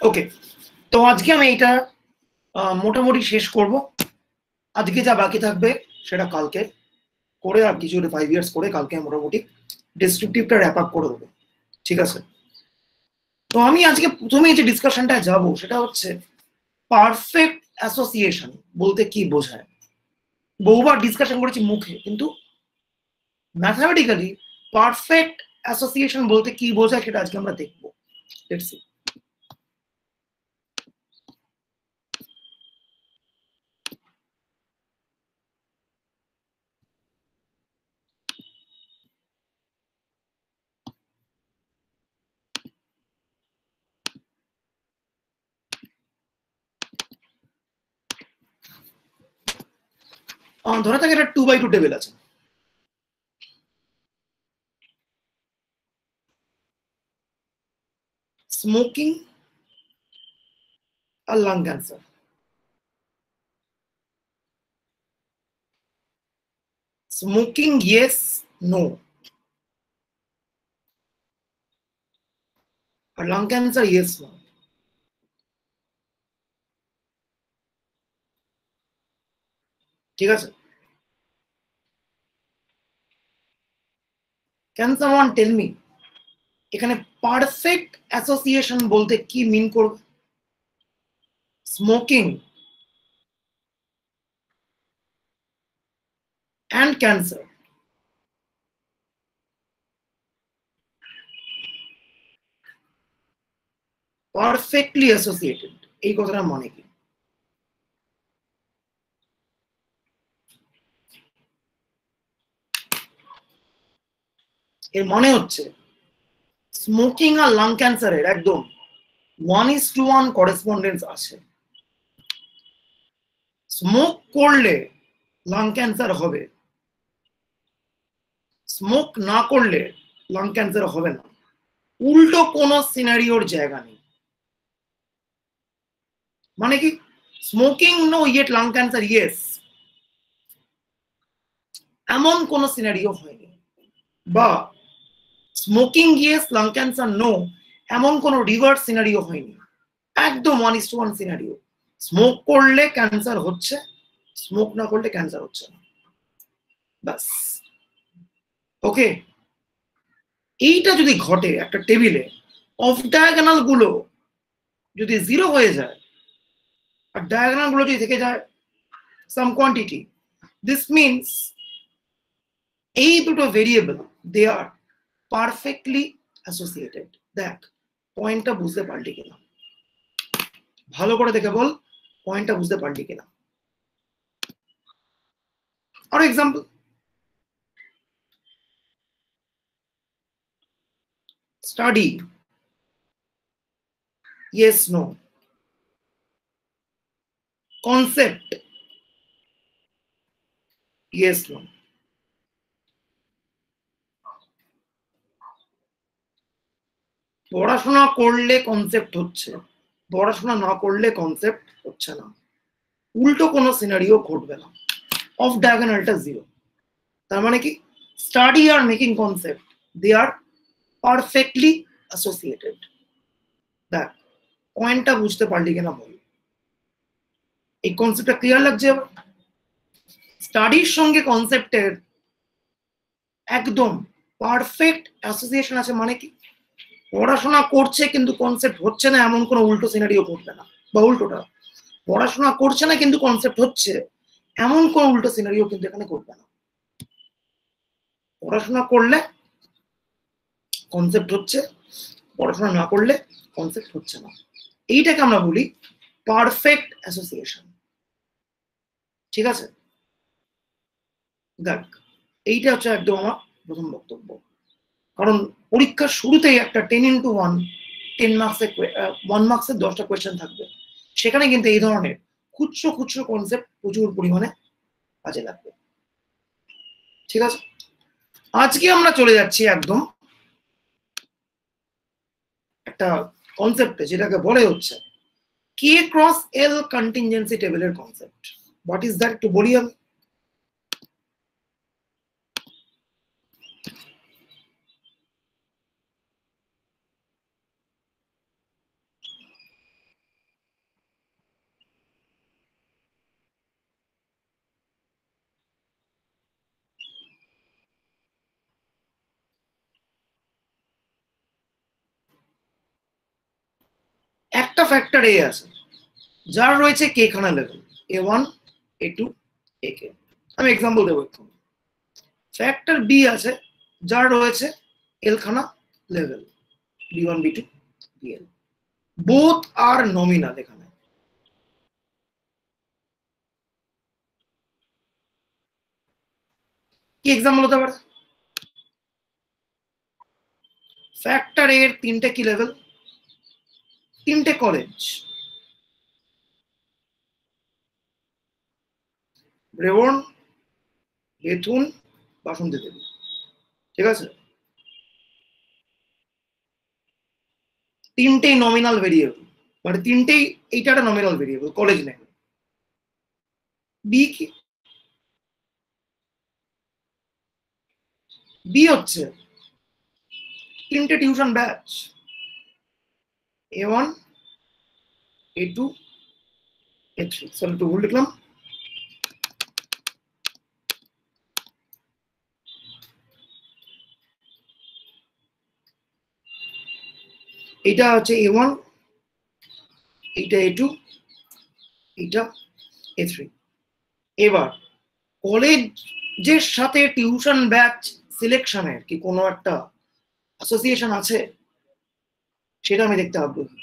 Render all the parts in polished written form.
ওকে, তো আজকে আমি এটা মোটামুটি শেষ করব। আজকে যা বাকি থাকবে সেটা কালকে করে, আর কিছু 5 ইয়ার্স করে কালকে মোটামুটি ডেসক্রিপটিভটা র্যাপ আপ করে দেবো। ঠিক আছে, তো আমি আজকে প্রথমে যে ডিসকাশনটা যাব সেটা হচ্ছে পারফেক্ট অ্যাসোসিয়েশন বলতে কি বোঝায়। বহুবার ডিসকাশন করেছি মুখে, কিন্তু ম্যাথমেটিক্যালি পারফেক্ট অ্যাসোসিয়েশন বলতে কি বোঝায় সেটা আজকে আমরা দেখবো। Let's see. ধরে থাকে এটা 2/2 টেবিল আছে। স্মোকিং আর lung cancer. Smoking yes no, আর লাং ক্যান্সার ইয়েস নো। ঠিক আছে, ক্যান সামওয়ান টেল মি এখানে পারফেক্ট অ্যাসোসিয়েশন বলতে কি মিন করবে? Smoking and cancer perfectly associated, এই কথাটা মানে কি? এর মানে হচ্ছে স্মোকিং আর লাং ক্যান্সারের একদম 1:1 করেসপন্ডেন্স আছে। স্মোক করলে লাং ক্যান্সার হবে, স্মোক না করলে লাং ক্যান্সার হবে না। উল্টো কোনো সিনারিওর জায়গা নেই। মানে কি? Smoking no yet lung cancer yes, এমন কোন সিনারিও হয়নি। বা smoking yes lung cancer no, এমন কোন রিভার্স সিনারিও হয়নি। একদম 1:1 সিনারিও। স্মোক করলে ক্যান্সার হচ্ছে, স্মোক না করলে ক্যান্সার হচ্ছে না। বাস। ওকে, এইটা যদি ঘটে একটা টেবিলে, অফ ডায়াগোনাল গুলো যদি 0 হয়ে যায় আর ডায়াগোনাল গুলো যদি থেকে যায় সাম কোয়ান্টিটি, দিস মিনস এই দুটো variable they are perfectly associated. দেখ পয়েন্টটা বুঝতে পারলি কিনা, ভালো করে দেখে বল পয়েন্টটা বুঝতে পারলি কিনা। আর example, study yes no, concept yes no. পড়াশোনা করলে কনসেপ্ট হচ্ছে, পড়াশোনা না করলে কনসেপ্ট হচ্ছে না। উল্টো কোনো সিনারিও ঘটবে না। অফ ডায়াগোনালটা 0, তার মানে কি স্টাডি আর making concept they are perfectly associated. দেখ পয়েন্টটা বুঝতে পারলি কিনা বল। এই কনসেপ্টটা ক্লিয়ার লাগছে? স্টাডির সঙ্গে কনসেপ্টের একদম পারফেক্ট অ্যাসোসিয়েশন আছে। মানে কি পড়াশোনা করছে কিন্তু কনসেপ্ট হচ্ছে না, এমন কোনো উল্টো সিনারিও ঘটবে না। বা উল্টোটা, পড়াশোনা করছে না কিন্তু কনসেপ্ট হচ্ছে, এমন কোনো উল্টো সিনারিও কিন্তু এখানে ঘটবে না। পড়াশোনা করলে কনসেপ্ট হচ্ছে, পড়াশোনা না করলে কনসেপ্ট হচ্ছে না। এইটাকে আমরা বলি পারফেক্ট অ্যাসোসিয়েশন। ঠিক আছে, দেখ এইটা হচ্ছে একদম আমার প্রথম বক্তব্য। কারণ পরীক্ষার শুরুতেই একটা 10x1 10 মার্কসের 1 মার্কসের 10টা কোয়েশ্চেন থাকবে, সেখানে কিন্তু এই ধরনের খুচরো খুচরো কনসেপ্ট প্রচুর পরিমাণে কাজে লাগবে। ঠিক আছে, আজকে আমরা চলে যাচ্ছি একদম একটা কনসেপ্টে যেটাকে বলে হচ্ছে কে ক্রস এল কন্টিনজেন্সি টেবিলের কনসেপ্ট। হোয়াট ইজ দ্যাট একটু বলি আমি। একটা ফ্যাক্টর এ আছে যার রয়েছে কে খানা লেভেল A1 A2 AK। আমি এক্সাম্পল দেবো একটু। ফ্যাক্টর বি আছে যার রয়েছে এল খানা level B1 B2 BL। Both are nominal. এখানে কি এক্সাম্পল হতে পারে? ফ্যাক্টর এর তিনটে কি লেভেল? তিনটে কলেজ, রেবন, বেথুন, বাসন্তী দেবী। ঠিক আছে, তিনটেই নমিনাল ভেরিয়েবল, মানে তিনটেই, এইটা একটা nominal variable, college name. B কি? বি হচ্ছে তিনটে tuition batch, A1 A2 A3। Sorry একটু ভুল লিখলাম। এটা হচ্ছে A1, এইটা A2, এইটা A3। এবার কলেজের সাথে টিউশন ব্যাচ সিলেকশনের কি কোনো একটা অ্যাসোসিয়েশন আছে? সেটা আমি দেখতে আগ্রহী।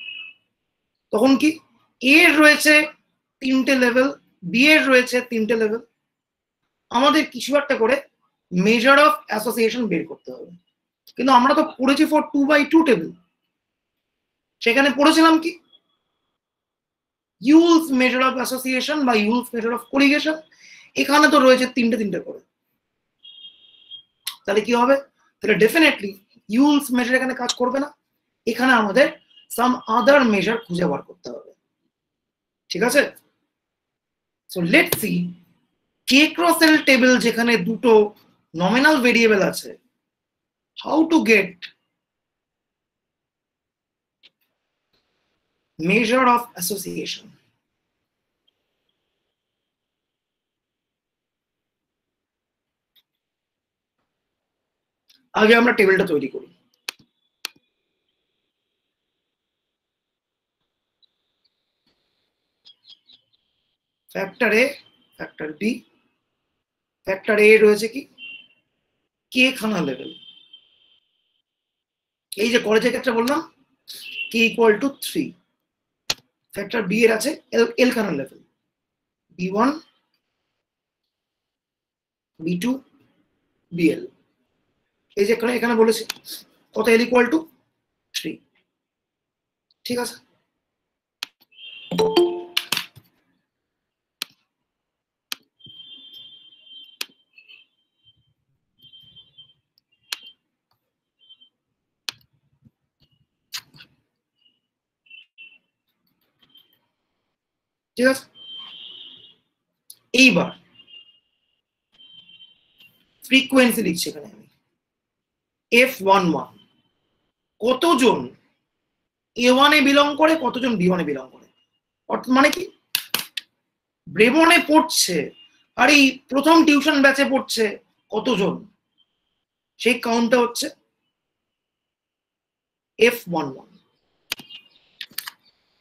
তখন কি এর রয়েছে তিনটে লেভেল, বি এর রয়েছে তিনটে লেভেল, আমাদের কিছু একটা করে মেজার অফ অ্যাসোসিয়েশন বের করতে হবে। কিন্তু আমরা তো পড়েছি ফর 2/2 টেবিল, সেখানে পড়েছিলাম কি ইউলস মেজার অফ অ্যাসোসিয়েশন বা ইউলস মেজার অফ কোলিগেশন। এখানে তো রয়েছে তিনটে তিনটে করে। তাহলে কি হবে? তাহলে ডেফিনেটলি ইউলস মেজার এখানে কাজ করবে না, এখানে আমাদের সাম আদার মেজার খুঁজে বার করতে হবে। ঠিক আছে, so let's C K cross l table যেখানে দুটো নমিনাল ভেরিয়েবল আছে, how to get measure of association. আগে আমরা টেবিলটা তৈরি করি। ফ্যাক্টর এ, ফ্যাক্টর বি, ফ্যাক্টর এ রয়েছে কি কে খানা লেভেল। এই যে কলেজের ক্ষেত্রে বললাম K equal to 3। Factor B এর আছে এল খানা লেভেল B1 B2 BL। এই যে এখানে বলেছি কত, এল ইকুয়াল টু 3। ঠিক আছে, ঠিক আছে। এইবার ফ্রিকোয়েন্সি লিখছি এখানে আমি F11। কতজন A1 এ বিলং করে, কতজন B1 এ বিলং করে। অর্থাৎ মানে কি ব্রেবনে পড়ছে আর এই প্রথম টিউশন ব্যাচে পড়ছে কতজন, সেই কাউন্টটা হচ্ছে F11।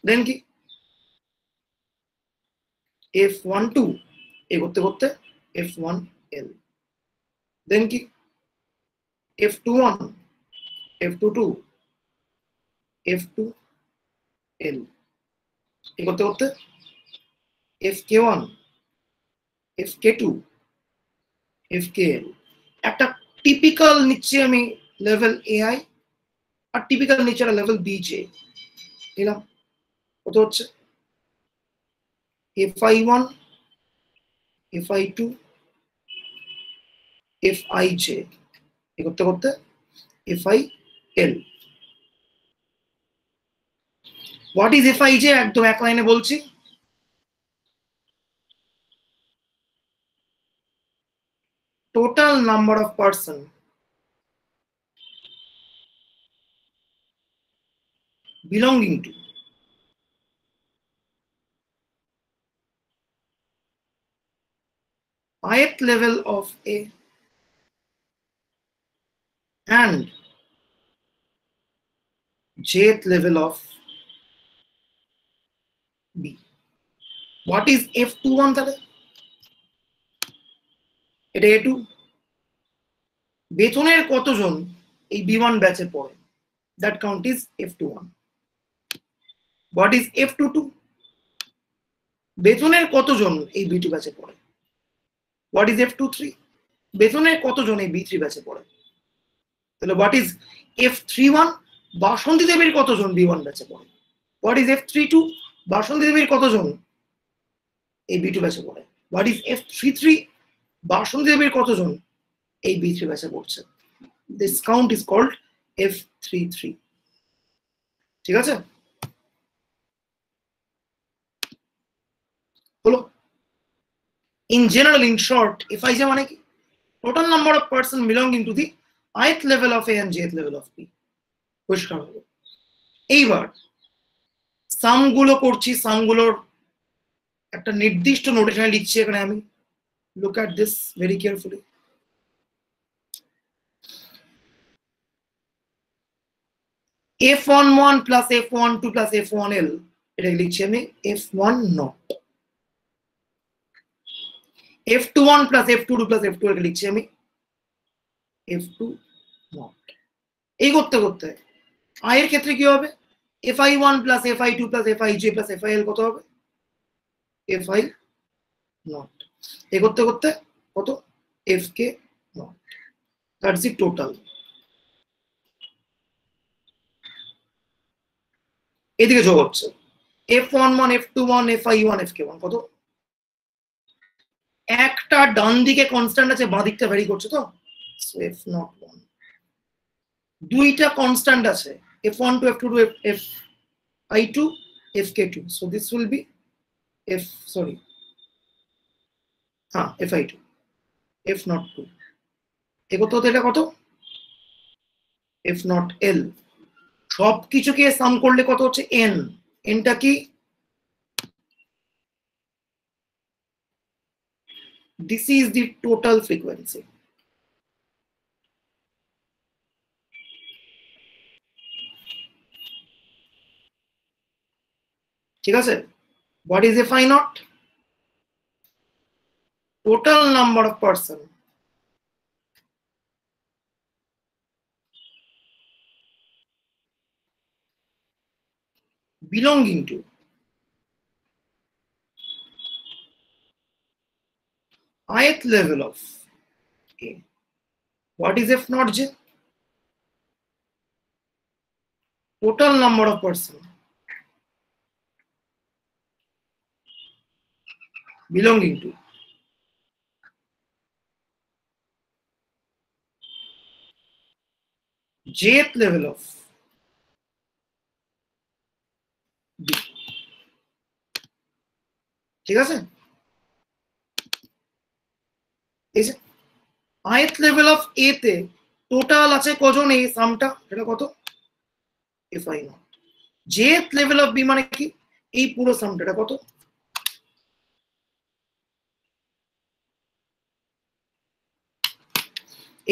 দেন কি F12 এ করতে করতে F1L। দেন কি F21 F22 F2L এ করতে করতে FK1 FK2 FKL। একটা টিপিক্যাল নিচ্ছি আমি লেভেল AI, আর টিপিক্যাল নিচ্ছে একটা লেভেল BJ নিলাম। কত হচ্ছে FI1 FI2 FIJ এ করতে করতে FIL। What is FIJ? একদম এক লাইনে বলছি, total number of person belonging to ith level of A and jth level of B. What is F21 তাহলে? এটা A2। বেতনের কতজন এই B1 ব্যাচে পড়ে? That count is F21। What is F22? বেতনের কতজন এই B2 ব্যাচে পড়ে? What is F23? বেতনের কতজন এই B3 ব্যাচে পড়ে? তাহলে হোয়াট ইজ F31? বাসন্তী দেবীর কতজন B1 ব্যাচে পড়ে? What is F32? বাসন্তী দেবীর কতজন এই B2 ব্যাচে পড়ে? What is F33? বাসন্তী দেবীর কতজন এই B3 ব্যাচে পড়ছে? This count is called F33। ঠিক আছে, হলো। In general, in short, FIJ মানে কি? Total number of person belonging to the ith level of A and jth level of B। পরিষ্কার হলো। এইবার সামগুলো করছি, সামগুলোর একটা নির্দিষ্ট নোটেশনে লিখছি এখানে আমি। Look at this very carefully. F11 plus F12 plus F1L, এটা লিখছি আমি F1 not. F21 plus F22 plus F12 লিখছি আমি F2 নট। এই করতে করতে I এর ক্ষেত্রে কি হবে? FI1 plus FI2 plus FIJ plus FIL কত হবে? FI not. এই করতে করতে কত? FK not. That's the total. এদিকে যোগ হচ্ছে F11 F21 FI1 FK1 কত? একটা ডান দিকে কনস্ট্যান্ট আছে, বাঁ দিকটা ভ্যারি করছে তো, F01। দুইটা কনস্ট্যান্ট আছে, F12 F22 FI2 FK2, so this will be FI2 F02। এ কত হতো? এটা কত? F0L। সব কিছুকে সাম করলে কত হচ্ছে? N। এনটা কি? This is the total frequency। ঠিক আছে, what is FI not? Total number of person belonging to ith level of A। What is F not J? Total number of person belonging to jth level of B। ঠিক আছে, এই যে ith level of A তে total আছে কজন? এই সামটা, এটা কত? FI not। jth level of B মানে কি? এই পুরো সামটা, এটা কত?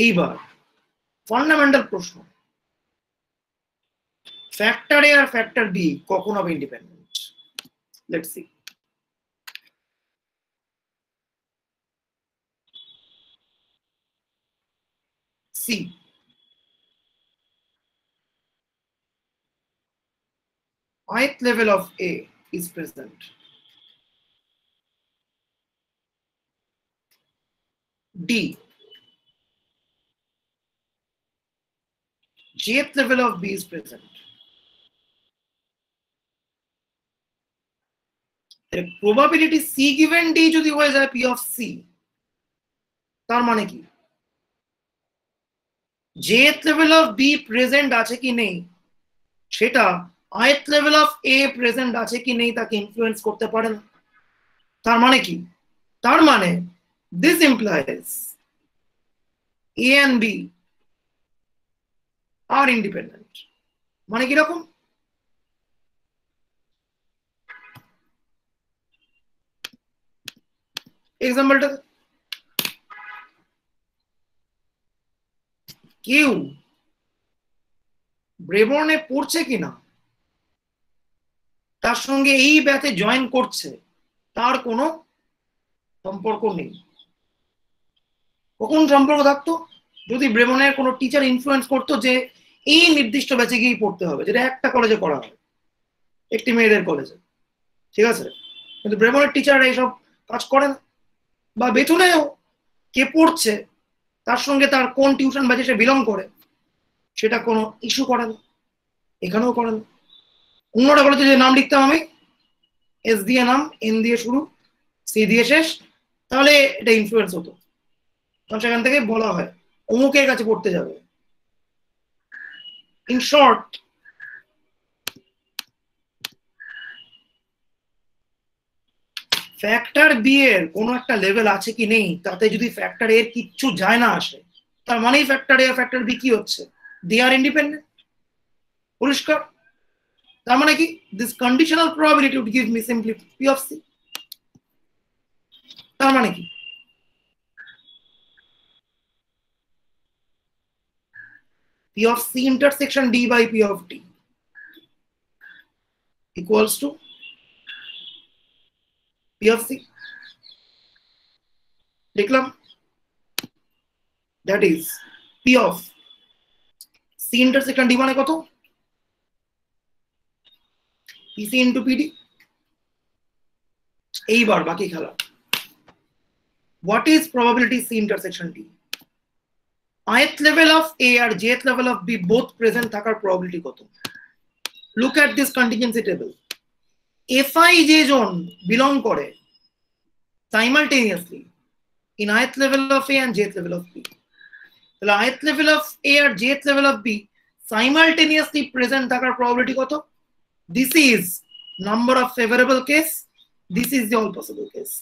এইবার ফান্ডামেন্টাল প্রশ্ন, ফ্যাক্টর A আর ফ্যাক্টর B কখন হবে independent? Let's see. C, ith level of A is present। D, jth level of B is present। Probability C given D যদি হয়ে যায় P of C, তার মানে কি? jth level of B present আছে কি নেই সেটা ith level of A present আছে কি নেই তাকে ইনফ্লুয়েন্স করতে পারে না। তার মানে কি? তার মানে this implies A and B are independent। মানে কি রকম? এক্সাম্পলটা, কেউ ব্রেবর্নে পড়ছে কিনা তার সঙ্গে এই ব্যাচে জয়েন করছে তার কোনো সম্পর্ক নেই। কখন সম্পর্ক থাকতো? যদি ব্রেমনের কোনো টিচার ইনফ্লুয়েন্স করতো যে এই নির্দিষ্ট ব্যাচে গিয়েই পড়তে হবে, যেটা একটা কলেজে করা হয়, একটি মেয়েদের কলেজে, ঠিক আছে? কিন্তু ব্রেমনের টিচাররা এইসব কাজ করে না। বা বেথুনেও কে পড়ছে, তার সঙ্গে তার কোন টিউশন ব্যাচে সে বিলং করে, সেটা কোনো ইস্যু করে না। এখানেও করে না। অন্যটা কলেজে যে নাম লিখতাম আমি, এস দিয়ে নাম, এন দিয়ে শুরু, সি দিয়ে শেষ, তাহলে এটা ইনফ্লুয়েন্স হতো। কারণ সেখান থেকে বলা হয় অমুকের কাছে পড়তে যাবে। ইন শর্ট, ফ্যাক্টর বি এর কোনো একটা লেভেল আছে কি নেই, তাতে যদি ফ্যাক্টর এর কিচ্ছু যায় না আসে, তার মানেই ফ্যাক্টর এ ফ্যাক্টর বি কি হচ্ছে, দে আর ইন্ডিপেন্ডেন্ট। পরিষ্কার? তার মানে কি, this conditional probability would give me simply P of C. তার মানে কি, P of C intersection D by P of D equals to P of C. লিখলাম, that is P of C intersection D মানে কত? PC into PD. এইবার বাকি খেলা। What is probability C intersection D? ith level of A R jth level of B both present থাকার probability কত? Look at this contingency table. Fi যে জন belong করে simultaneously in ith level of A and jth level of B, তাহলে ith level of A R jth level of B simultaneously present থাকার probability কত? This is number of favorable case, this is the all possible case.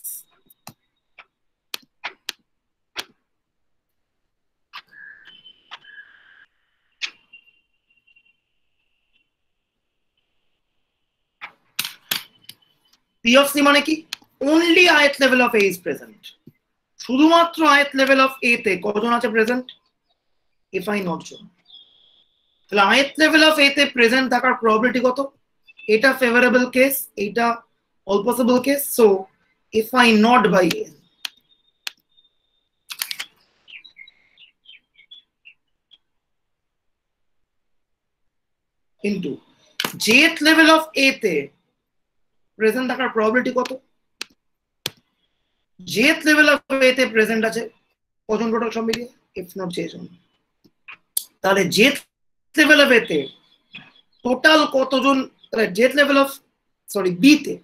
P of C মানে কি? Only ith level of A is present. শুধুমাত্র ith level of A তে কতজন আছে present? Fi not জন। তাহলে ith level of A তে present থাকার probability কত? এটা ফেভারেবল কেস, এটা all possible case, so Fi not by N into jth level of A তে প্রেজেন্ট থাকার প্রবাবিলিটি কত? jth level of A তে প্রেজেন্ট আছে কজন টোটাল সব মিলিয়ে? F not j জন। তাহলে jth level of A তে টোটাল কতজন, তাহলে jth level of B তে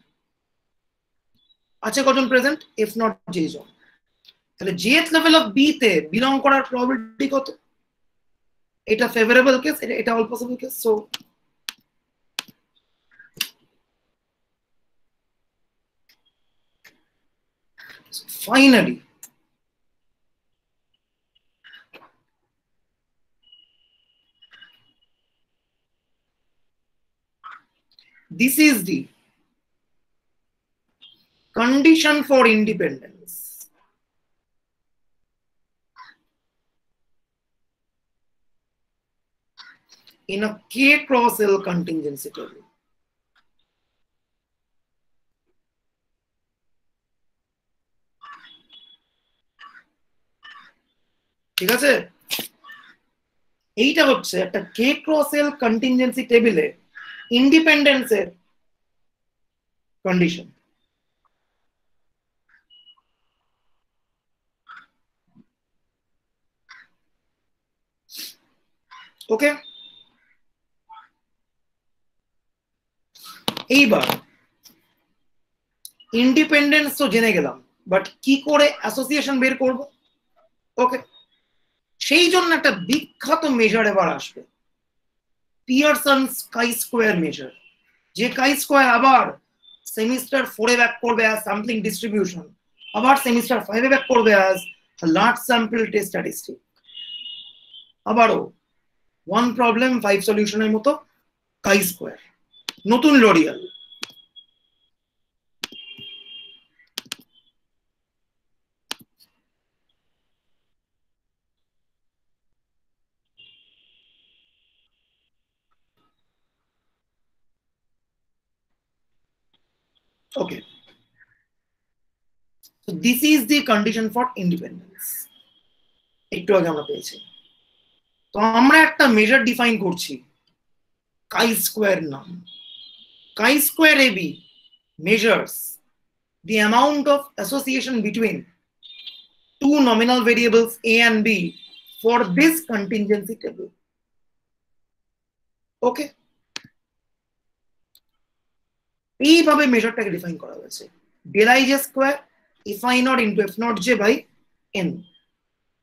আছে কজন প্রেজেন্ট? F not j জন। তাহলে jth level of B তে বিলং করার প্রবাবিলিটি কত? এটা ফেভারেবল কেস, এটা all possible case, so finally this is the condition for independence in a K cross L contingency table. ঠিক আছে? এইটা হচ্ছে একটা K cross L contingency টেবিলে ইন্ডিপেন্ডেন্সের কন্ডিশন। ওকে, এইবার ইন্ডিপেন্ডেন্স তো জেনে গেলাম, বাট কি করে অ্যাসোসিয়েশন বের করব? ওকে, সেই জন্য একটা বিখ্যাত মেজার এবার আসবে, পিয়ারসনস কাই স্কোয়ার মেজার, যে কাই স্কোয়ার আবার সেমিস্টার 4-এ ব্যাক করবে অ্যাজ স্যাম্পলিং ডিস্ট্রিবিউশন, আবার সেমিস্টার 5-এ ব্যাক করবে as large sample test statistic, আবারও 1 প্রবলেম 5 সলিউশনের মতো কাই স্কোয়ার, নতুন L'Oréal. Okay, so this is the condition for independence. একটু আগে আমরা পেয়েছি। তো আমরা একটা মেজার ডিফাইন করছি কাই স্কোয়ার নাম। Chi square AB measures the amount of association between two nominal variables a and b for this contingency table. Okay, এইভাবে মেজারটাকে ডিফাইন করা হয়েছে del ij square f I naught into f naught j by n.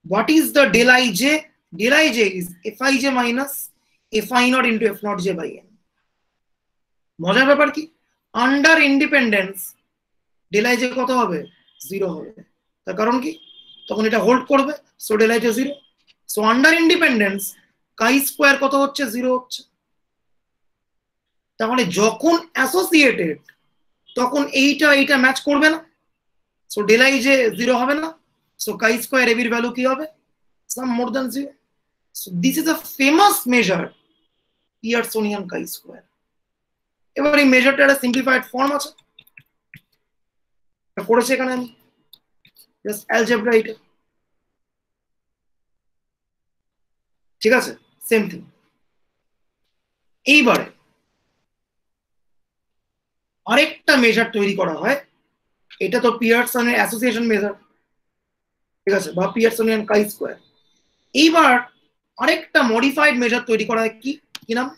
What is the del ij? Del ij is f I j minus f I naught into f naught j by n. মজার ব্যাপার কি, under independence del ij কত হবে? 0 হবে। তার কারণ কি, তখন এটা হোল্ড করবে, so del ij 0। So under independence chi square কত হচ্ছে? 0 হচ্ছে। তাহলে যখন অ্যাসোসিয়েটেড তখন এইটা ম্যাচ করবে না, সো del ij 0 হবে না, সো কাই স্কোয়ার এবির ভ্যালু কি হবে? Some more than 0। So this is a famous measure Pearsonian chi square. এবার এই মেজারটা একটা সিম্পলিফাইড ফর্ম আছে, করেছে এখানে আমি জাস্ট অ্যালজেব্রা এটা, ঠিক আছে, সেম থিং। এইবারে আরেকটা মেজার তৈরি করা হয়, এটা তো পিয়ারসনের অ্যাসোসিয়েশন মেজার, ঠিক আছে, বা পিয়ারসনিয়ান কাই স্কোয়ার। এইবার আরেকটা মডিফাইড মেজার তৈরি করা হয়, কি নাম?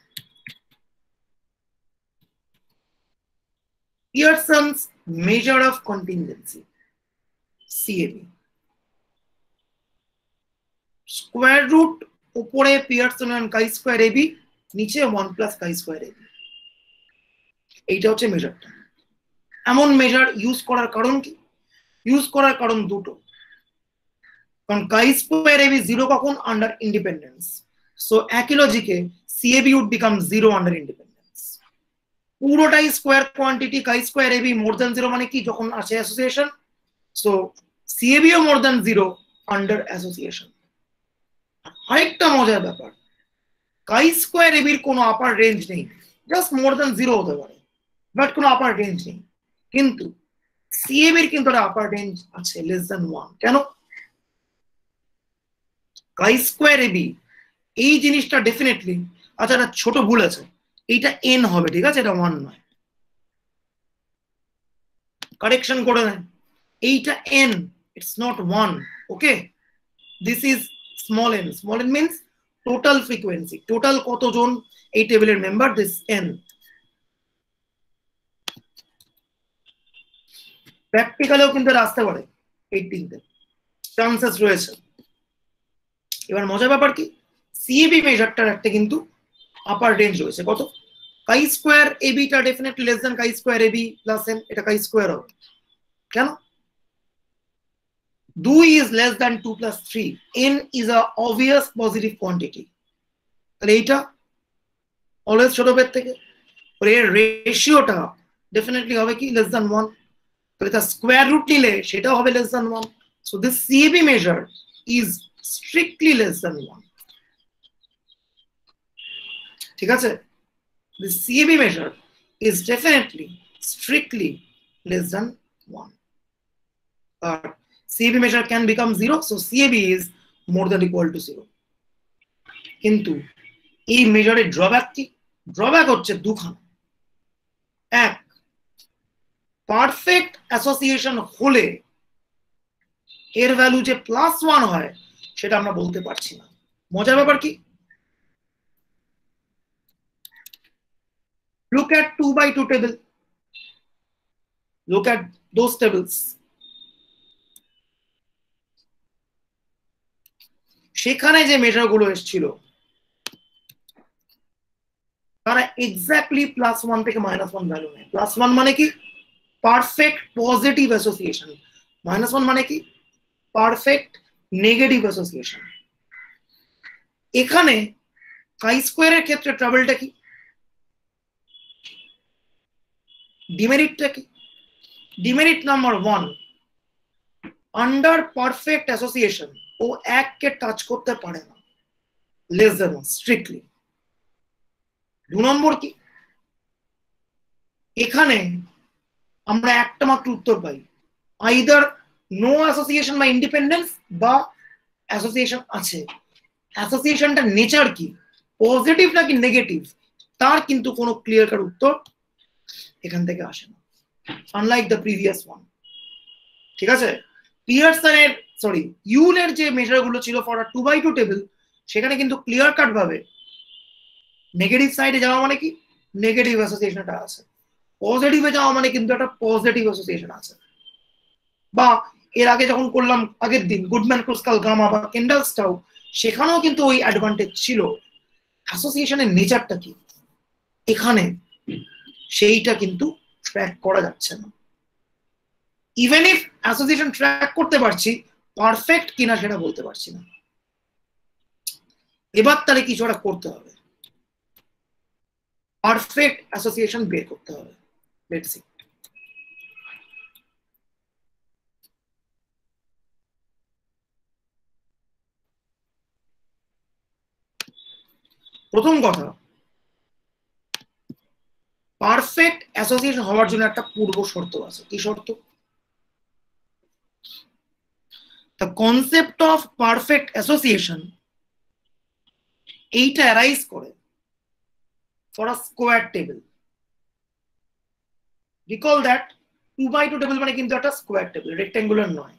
Pearson's measure of contingency, CME। Square root উপরে পিয়ারসনিয়ান কাই স্কোয়ার এবি, নিচে 1 প্লাস কাই স্কোয়ার এবি, এইটা হচ্ছে মেজারটা। এমন মেজার ইউজ করার কারণ কি? ইউজ করার কারণ দুটো। কারণ কাই স্কোয়ার এবি 0 কখন? Under independence. সো একই লজিকে CAB would become 0 under independence. পুরোটাই স্কোয়ার কোয়ান্টিটি, কাই স্কোয়ার এবি মোর দ্যান 0 মানে কি? যখন আসে অ্যাসোসিয়েশন। সো CAB ও মোর দ্যান 0 আন্ডার অ্যাসোসিয়েশন। আরেকটা মজার ব্যাপার, কাই স্কোয়ার এবির কোনো আপার রেঞ্জ নেই, জাস্ট মোর দ্যান 0 হতে পারে, বাট কোনো আপার রেঞ্জ নেই। কিন্তু CAB এর কিন্তু একটা আপার রেঞ্জ আছে, লেস দ্যান 1। কেন? কাই স্কোয়ার এবি এই জিনিসটা ডেফিনেটলি, আচ্ছা একটা ছোট ভুল আছে, এইটা n হবে, ঠিক আছে, এটা 1 নয়, কারেকশন করে নেন, এইটা n, it's not 1। Okay, this is small n। Small n means total frequency, total কতজন এই টেবিলের মেম্বার, দিস n। প্র্যাকটিক্যালেও কিন্তু আসতে পারে 18তে, চান্সেস রয়েছে। এবার মজার ব্যাপার কি, CAB মেজারটার একটা কিন্তু আপার রেঞ্জ রয়েছে, কত? কাই স্কোয়ার এবিটা ডেফিনেটলি লেস দ্যান কাই স্কোয়ার এবি প্লাস n, এটা কাই স্কোয়ার হবে। কেন? 2 is less than 2 plus 3, n is a obvious positive quantity, তাহলে এইটা অলওয়েজ ছোট বের থেকে, এর রেশিওটা ডেফিনেটলি হবে কি? Less than 1। তাহলে তার স্কোয়ার রুট নিলে সেটাও হবে less than 1। So this CAB measure is strictly less than 1, ঠিক আছে? This CAB measure is definitely strictly less than 1. CAB measure can become 0, so CAB is more than equal to 0. কিন্তু এই মেজারের drawback কি? Drawback হচ্ছে দুখানা। এক, perfect association হলে এর ভ্যালু যে +1 হয় সেটা আমরা বলতে পারছি না। মজার ব্যাপার কি, look at 2 by 2 table, look at those tables, সেখানে যে মেজারগুলো এসেছিল তারা এক্স্যাক্টলি +1 থেকে -1 ভ্যালু নেয়। +1 মানে কি? পারফেক্ট পজিটিভ অ্যাসোসিয়েশন, -1 মানে কি? Perfect negative association. এখানে কাই স্কোয়ারের ক্ষেত্রে ট্রাবলটা কি? ডিমেরিটটা কি? Demerit number 1, under perfect association ও 1 কে টাচ করতে পারে না, লেস দ্যান 1 স্ট্রিক্টলি। 2 নম্বর কি? এখানে আমরা একটা মাত্র উত্তর পাই, আইদার নো অ্যাসোসিয়েশন বা ইন্ডিপেন্ডেন্স বা অ্যাসোসিয়েশন আছে। অ্যাসোসিয়েশনটার নেচার কি, পজিটিভ নাকি নেগেটিভ, তার কিন্তু কোনো ক্লিয়ার কাট উত্তর এখান থেকে আসে না, আনলাইক দ্য প্রিভিয়াস ওয়ান। ঠিক আছে, পিয়ারসনের ইউলের যে মেজারগুলো ছিল ফর আ 2x2 টেবিল, সেখানে কিন্তু ক্লিয়ার কাট ভাবে নেগেটিভ সাইডে যাওয়া মানে কি নেগেটিভ অ্যাসোসিয়েশনটা আছে, পজিটিভে যাওয়া মানে কিন্তু একটা পজিটিভ অ্যাসোসিয়েশন আছে। বা এর আগে যখন করলাম আগের দিন গুডম্যান ক্রুস্কাল গামা বা কেন্ডালস্টাউ, সেখানেও কিন্তু ওই অ্যাডভান্টেজ ছিল। অ্যাসোসিয়েশনের নেচারটা কি এখানে সেইটা কিন্তু ট্র্যাক করা যাচ্ছে না। ইভেন ইফ অ্যাসোসিয়েশন ট্র্যাক করতে পারছি, পারফেক্ট কিনা সেটা বলতে পারছি না। এবার তাহলে কিছু একটা করতে হবে, পারফেক্ট অ্যাসোসিয়েশন বের করতে হবে। Let's see. প্রথম কথা, পারফেক্ট অ্যাসোসিয়েশন হওয়ার জন্য একটা পূর্ব শর্ত আছে। কি শর্ত? The concept of perfect association এইটা অ্যারাইজ করে for a square table. Recall that 2x2 table মানে কিন্তু একটা স্কোয়ার টেবিল, রেক্ট্যাঙ্গুলার নয়।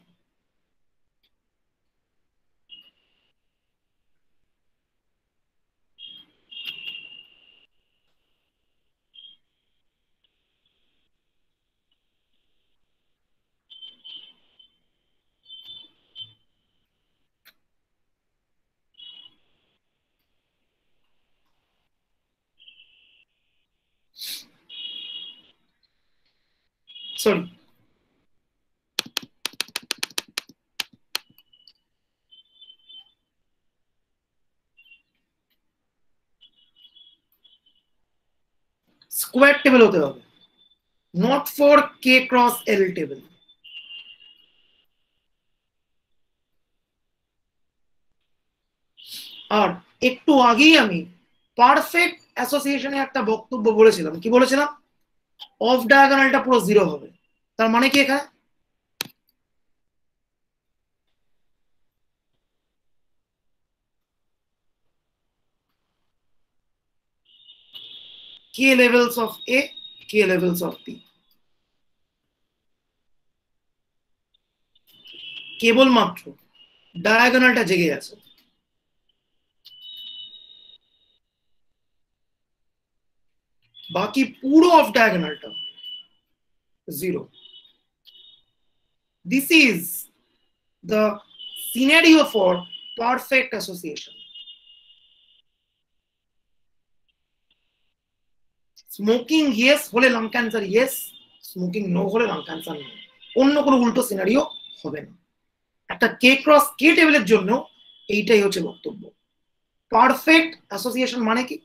সরি, স্কোয়ার টেবিল হতে হবে, not for k cross l table. আর একটু আগেই আমি পারফেক্ট অ্যাসোসিয়েশনে একটা বক্তব্য বলেছিলাম। কি বলেছিলাম? অফ ডায়াগোনালটা পুরো জিরো হবে। তার মানে কি এখানে k levels of A, k levels of B, কেবলমাত্র ডায়াগোনালটা জেগে আছে, বাকি পুরো অফ ডায়াগোনালটা zero. This is the scenario for perfect association. Smoking yes হলে lung cancer yes, smoking no হলে লাং ক্যান্সার নো, অন্য কোনো উল্টো সিনারিও হবে না। একটা কে ক্রস কে টেবিলের জন্য এইটাই হচ্ছে বক্তব্য। পারফেক্ট অ্যাসোসিয়েশন মানে কি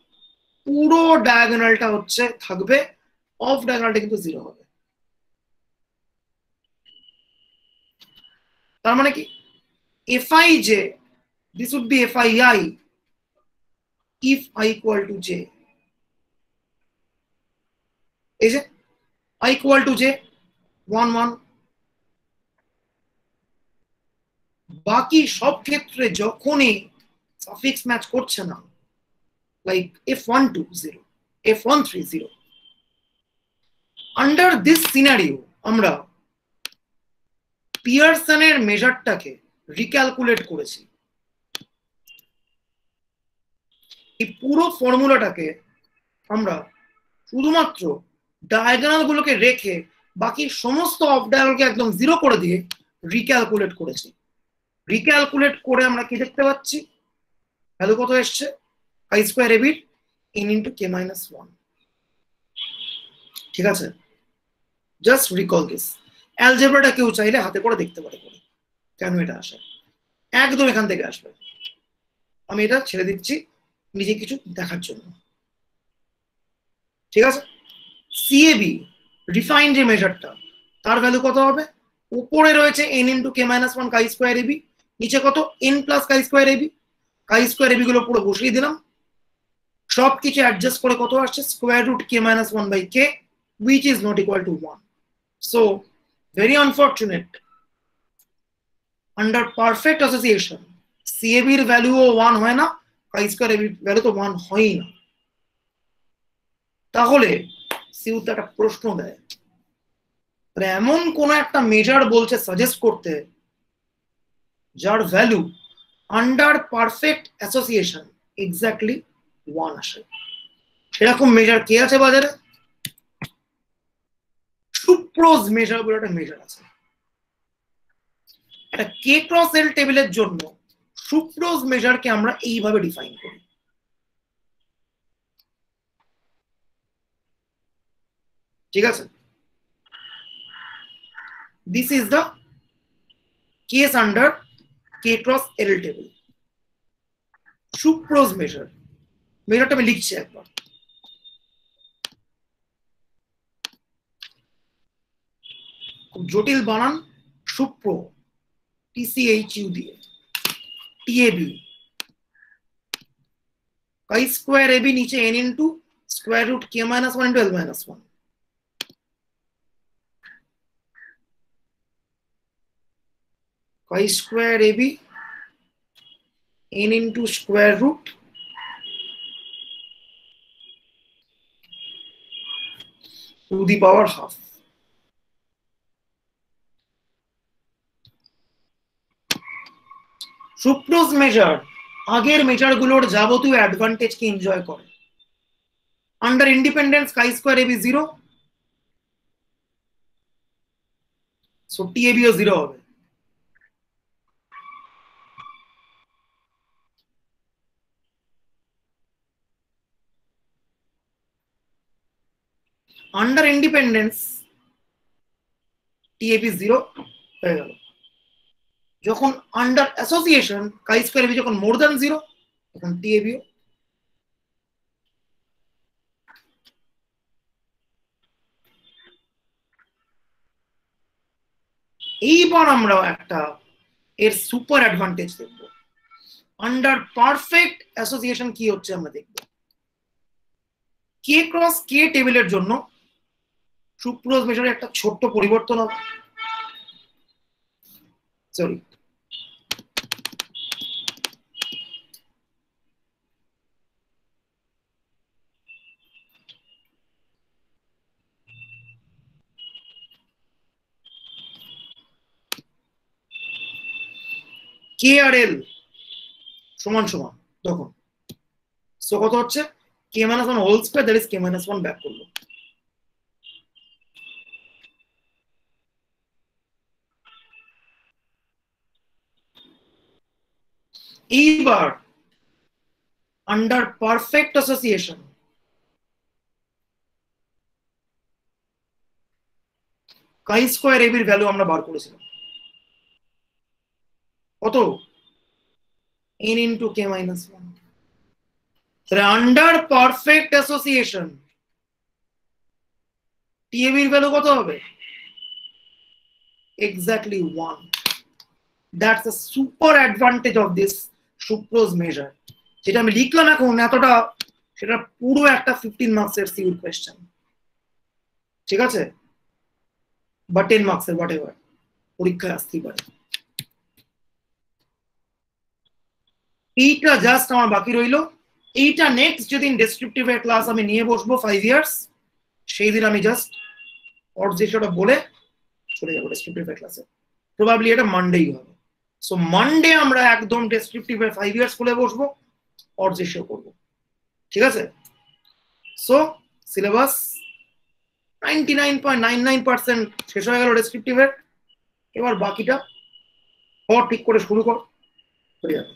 পুরো ডায়াগোনালটা হচ্ছে থাকবে, অফ ডায়াগোনালটা কিন্তু জিরো হবে। তার মানে কি fi j, this would be fi I if I equal to j, এই যে I equal to j 1 1, বাকি সব ক্ষেত্রে যখনই সাফিক্স ম্যাচ করছে না, like f120 f130, under this scenario আমরা পিয়ারসনের মেজারটাকে রিক্যালকুলেট করেছি। এই পুরো ফর্মুলাটাকে আমরা শুধুমাত্র ডায়াগোনাল গুলোকে রেখে বাকি সমস্ত অফ ডায়াগোনালকে একদম জিরো করে দিয়ে রিক্যালকুলেট করেছি। রিক্যালকুলেট করে আমরা কি দেখতে পাচ্ছি? ভ্যালু কত এসছে? i square ab n into k minus 1। ঠিক আছে, জাস্ট রিকল দিস। অ্যালজেব্রাটা কেউ চাইলে হাতে করে দেখতে পারে কেন এটা আসে, একদম এখান থেকে আসবে। আমি এটা ছেড়ে দিচ্ছি নিজে কিছু দেখার জন্য। ঠিক আছে, CAB রিফাইন্ড যে মেজারটা, তার ভ্যালু কত হবে? উপরে রয়েছে n into k minus 1 chi square ab, নিচে কত n plus chi square ab। chi square ab গুলো পুরো বসিয়ে দিলাম, সব কিছু অ্যাডজাস্ট করে কত আসছে? Square root k minus 1 by k, which is not equal to 1। So very unfortunate, under perfect association CAB এর ভ্যালুও 1 হয় না, chi square AB ভ্যালু তো 1 হয়ই না। তাহলে সিউতে একটা প্রশ্ন দেয়, এমন কোন একটা মেজার বলছে সাজেস্ট করতে যার value under perfect association exactly 1 আসে। সেরকম মেজার কে আছে বাজারে? সুপ্রোজ মেজার বলে একটা মেজার আছে। একটা কে ক্রস এল টেবিলের জন্য সুপ্রোজ মেজারকে আমরা এইভাবে ডিফাইন করি। ঠিক আছে, this is the case under k cross l table. Tschuprow's measure, মেজারটা আমি লিখছি একবার। খুব জটিল বানান, সুপ্রো, TCHU দিয়ে, TAB, chi square AB নিচে n into square root k minus 1 into l minus 1, chi square AB n into square root to the power half। Tschuprow's measure আগের মেজার গুলোর যাবতীয় অ্যাডভান্টেজ কে এনজয় করে। Under independence chi square AB 0, so TAB ও 0 হবে। Under independence TAB 0 হয়ে গেল। যখন under association chi square AB যখন মোর দ্যান 0, তখন TAB ও। এইবার আমরা একটা এর সুপার অ্যাডভান্টেজ দেখব। আন্ডার পারফেক্ট অ্যাসোসিয়েশন কি হচ্ছে আমরা দেখব। কে ক্রস কে টেবিলের জন্য সুপ্রোজ মেজারে একটা ছোট্ট পরিবর্তন হবে। সরি, কে আর এল সমান সমান তখন, সো কত হচ্ছে k minus 1 whole square, that is k minus 1 back করলো। এইবার under perfect association chi square AB এর ভ্যালু আমরা বার করেছিলাম কত, n into k minus 1। তাহলে আন্ডার পারফেক্ট অ্যাসোসিয়েশন TAB এর ভ্যালু কত হবে? Exactly 1। That's the super advantage of this Tschuprow's measure. যেটা আমি লিখলাম এখন এতটা, সেটা পুরো একটা 15 মার্কসের সিউর কোয়েশ্চেন। ঠিক আছে, বা 10 মার্কসের হোয়াট এভার পরীক্ষায় আসতেই পারে। এইটা জাস্ট আমার বাকি রইলো। এইটা নেক্সট যেদিন ডেসক্রিপটিভের ক্লাস আমি নিয়ে বসবো 5 ইয়ার্স, সেই দিন আমি জাস্ট অর যেটা বলে চলে যাবো ডেসক্রিপটিভের ক্লাসে। প্রবাবলি এটা মানডেই হবে। সো মানডে আমরা একদম ডেসক্রিপটিভের 5 ইয়ার্স খুলে বসবো, অর যে শো করবো। ঠিক আছে, সো সিলেবাস 99.99% শেষ হয়ে গেল ডেসক্রিপটিভের। এবার বাকিটা ঠিক করে শুরু কর, হয়ে যাবে।